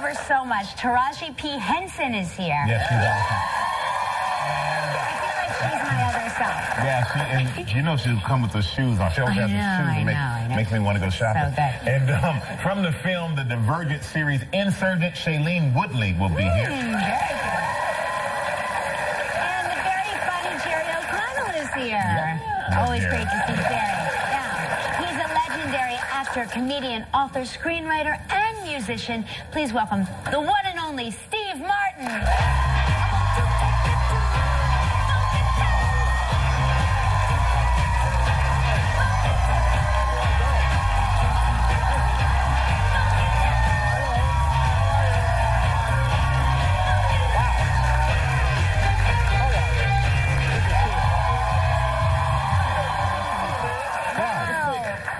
ever so much. Taraji P. Henson is here. Yes, she's awesome. I feel like she's my other self. Yeah, and you know she'll come with the shoes on. She'll have the shoes. I know. Makes me want to go shopping. So good. And from the film, the Divergent series, Insurgent, Shailene Woodley will be here. Very good. And the very funny Jerry O'Connell is here. Yeah. Always great to see Jerry. Yeah. He's a legendary actor, comedian, author, screenwriter, and musician. Please welcome the one and only Steve Martin.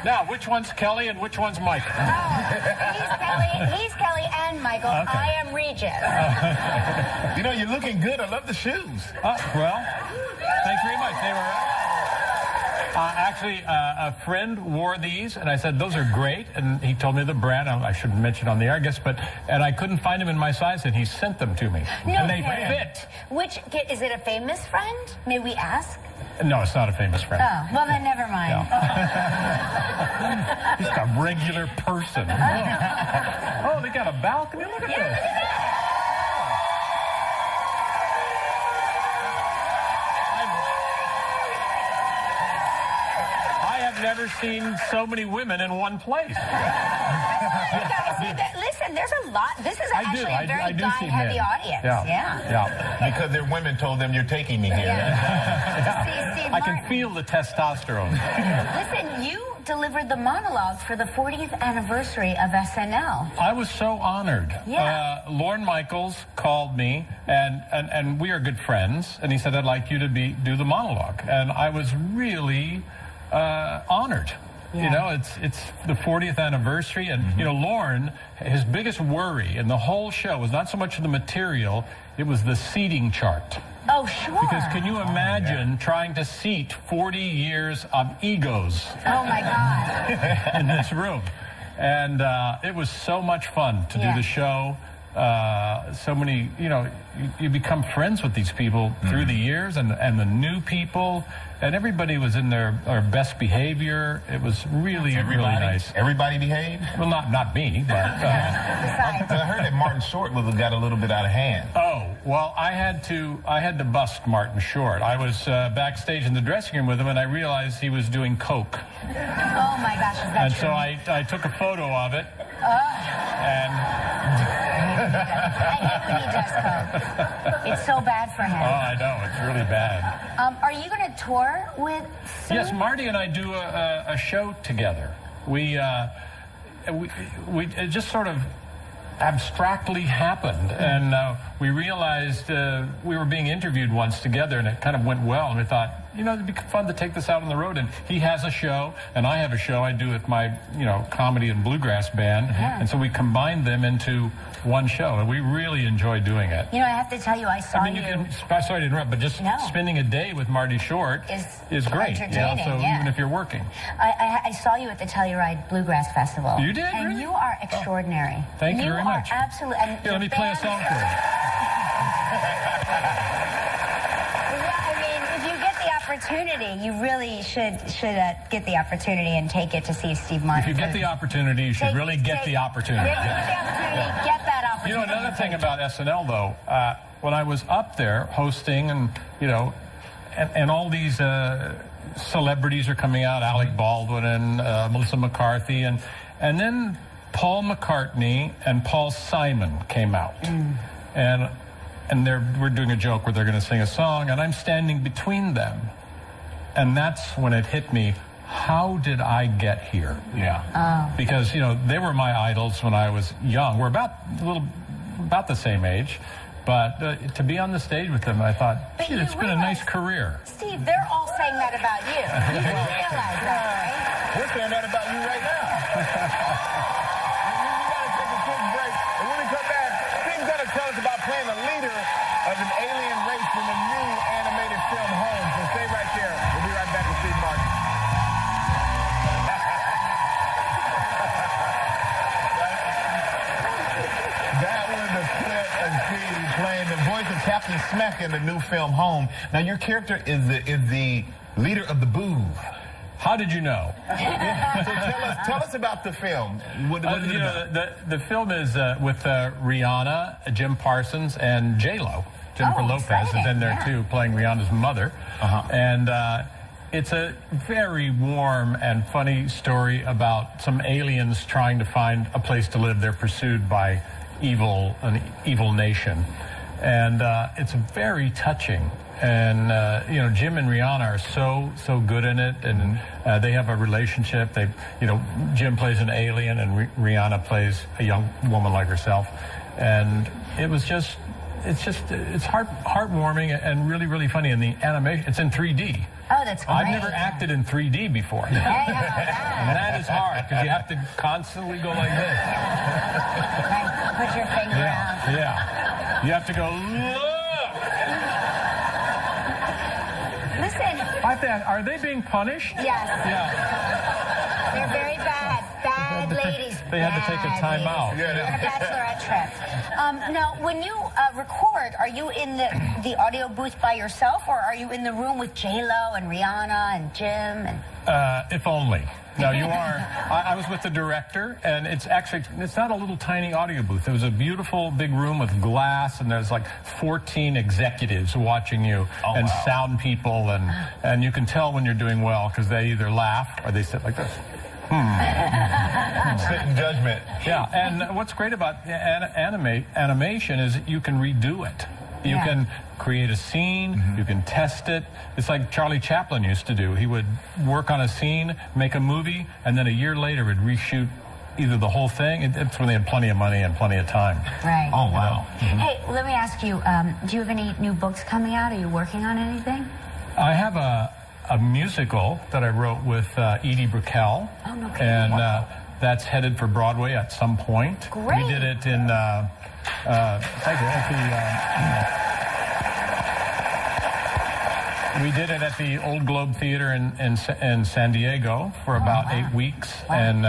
Now, which one's Kelly and which one's Michael? He's Kelly and Michael. Okay. I am Regis. You know, you're looking good. I love the shoes. Well, thanks very much. They were actually a friend wore these, and I said, those are great. And he told me the brand. I shouldn't mention on the air, I guess, and I couldn't find them in my size, and he sent them to me. No, and they fit. Is it a famous friend? May we ask? No, it's not a famous friend. Oh, well then never mind. Just a regular person. Oh, they got a balcony. Look at this. I have never seen so many women in one place. Listen, there's a lot. This is actually a very guy-heavy audience. Yeah. Because their women told them, you're taking me here. Yeah. Steve I can Martin. feel the testosterone. Listen, you delivered the monologue for the 40th anniversary of SNL. I was so honored. Yeah. Lorne Michaels called me, and we are good friends, and he said, I'd like you to do the monologue. And I was really honored. Yeah. You know, it's the 40th anniversary, and you know, Lorne, his biggest worry in the whole show was not so much the material, it was the seating chart. Oh, sure. Because can you imagine trying to seat 40 years of egos Oh, my God. in this room? And it was so much fun to do the show. So many, you know, you become friends with these people through the years, and the new people, and everybody was in their best behavior. It was really nice. Everybody behaved? Well, not me, but... I heard that Martin Short got a little bit out of hand. Oh, well, I had to bust Martin Short. I was backstage in the dressing room with him, and I realized he was doing coke. Oh, my gosh, is that And true? so I took a photo of it, I hate when he does coke. It's so bad for him. Oh, I know, it's really bad. Are you going to tour with Sue? Yes, Marty and I do a show together. We it just sort of abstractly happened, and we realized we were being interviewed once together, and it kind of went well, and we thought, you know, it'd be fun to take this out on the road. And he has a show, and I have a show I do with my, you know, comedy and bluegrass band, and so we combined them into one show, and we really enjoy doing it. You know, I have to tell you, I saw you... Sorry to interrupt, but just spending a day with Marty Short is great. Entertaining, so even if you're working. I saw you at the Telluride Bluegrass Festival. You did? And really? you are extraordinary. Thank you very much. You are absolutely... Here, let me play a song for you. Opportunity, you really should get the opportunity and take it to see Steve Martin. If you get the opportunity, you should really get the opportunity. Get that opportunity. You know, another thing about SNL, though, when I was up there hosting, and you know, and all these celebrities are coming out, Alec Baldwin and Melissa McCarthy, and then Paul McCartney and Paul Simon came out, and we're doing a joke where they're going to sing a song, and I'm standing between them. And that's when it hit me, how did I get here? Yeah. Because, you know, they were my idols when I was young. We're about the same age. But to be on the stage with them, I thought, gee, it's been a nice career. Steve, they're all saying that about you. You realize that, right? We're saying that about you right now. We got to take a quick break. And when we come back, Steve's going to tell us about playing the leader of an alien race in the new animated film Home. So stay right there. We'll be right back with Steve Martin. That Captain Smack in the new film Home. Now, your character is the leader of the Boov. How did you know? So tell us about the film. What is it about? The film is with Rihanna, Jim Parsons, and J-Lo. Jennifer Lopez is in there too, playing Rihanna's mother. And it's a very warm and funny story about some aliens trying to find a place to live. They're pursued by an evil nation. And it's very touching. And, Jim and Rihanna are so good in it. And they have a relationship. Jim plays an alien and Rihanna plays a young woman like herself. And it's heartwarming and really, really funny. And the animation, it's in 3D. Oh, that's great. I've never acted in 3D before. And that is hard because you have to constantly go like this. Right. Put your finger out. Yeah. You have to go, look. Listen. Are they being punished? Yes. Yeah. They're very bad. Bad ladies. They had to take a time out. On a bachelorette trip. Now, when you record, are you in the audio booth by yourself, or are you in the room with J-Lo and Rihanna and Jim? If only. No, you are. I was with the director, and it's not a little tiny audio booth. It was a beautiful big room with glass, and there's like 14 executives watching you, and sound people, and you can tell when you're doing well because they either laugh or they sit like this. Sit in judgment. Yeah, and what's great about animation is you can redo it. You can create a scene, you can test it. It's like Charlie Chaplin used to do. He would work on a scene, make a movie, and then a year later would reshoot either the whole thing. It's when they had plenty of money and plenty of time. Right. Oh, wow. Hey, let me ask you, do you have any new books coming out? Are you working on anything? I have a musical that I wrote with Edie Brickell. Oh, no kidding. And that's headed for Broadway at some point. Great. We did it in we did it at the Old Globe Theater in San Diego for about 8 weeks, and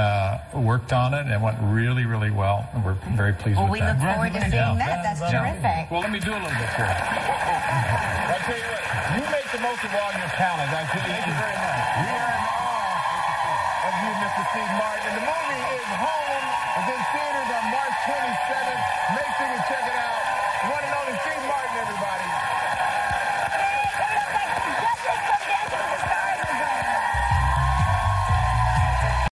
worked on it, and it went really, really well, and we're very pleased with that. Well, we look forward to seeing that. That's terrific. Well, let me do a little bit for you. I tell you what, you make the most of all your talent. I tell you, thank you very much. We are in awe of you, Mr. Steve Martin.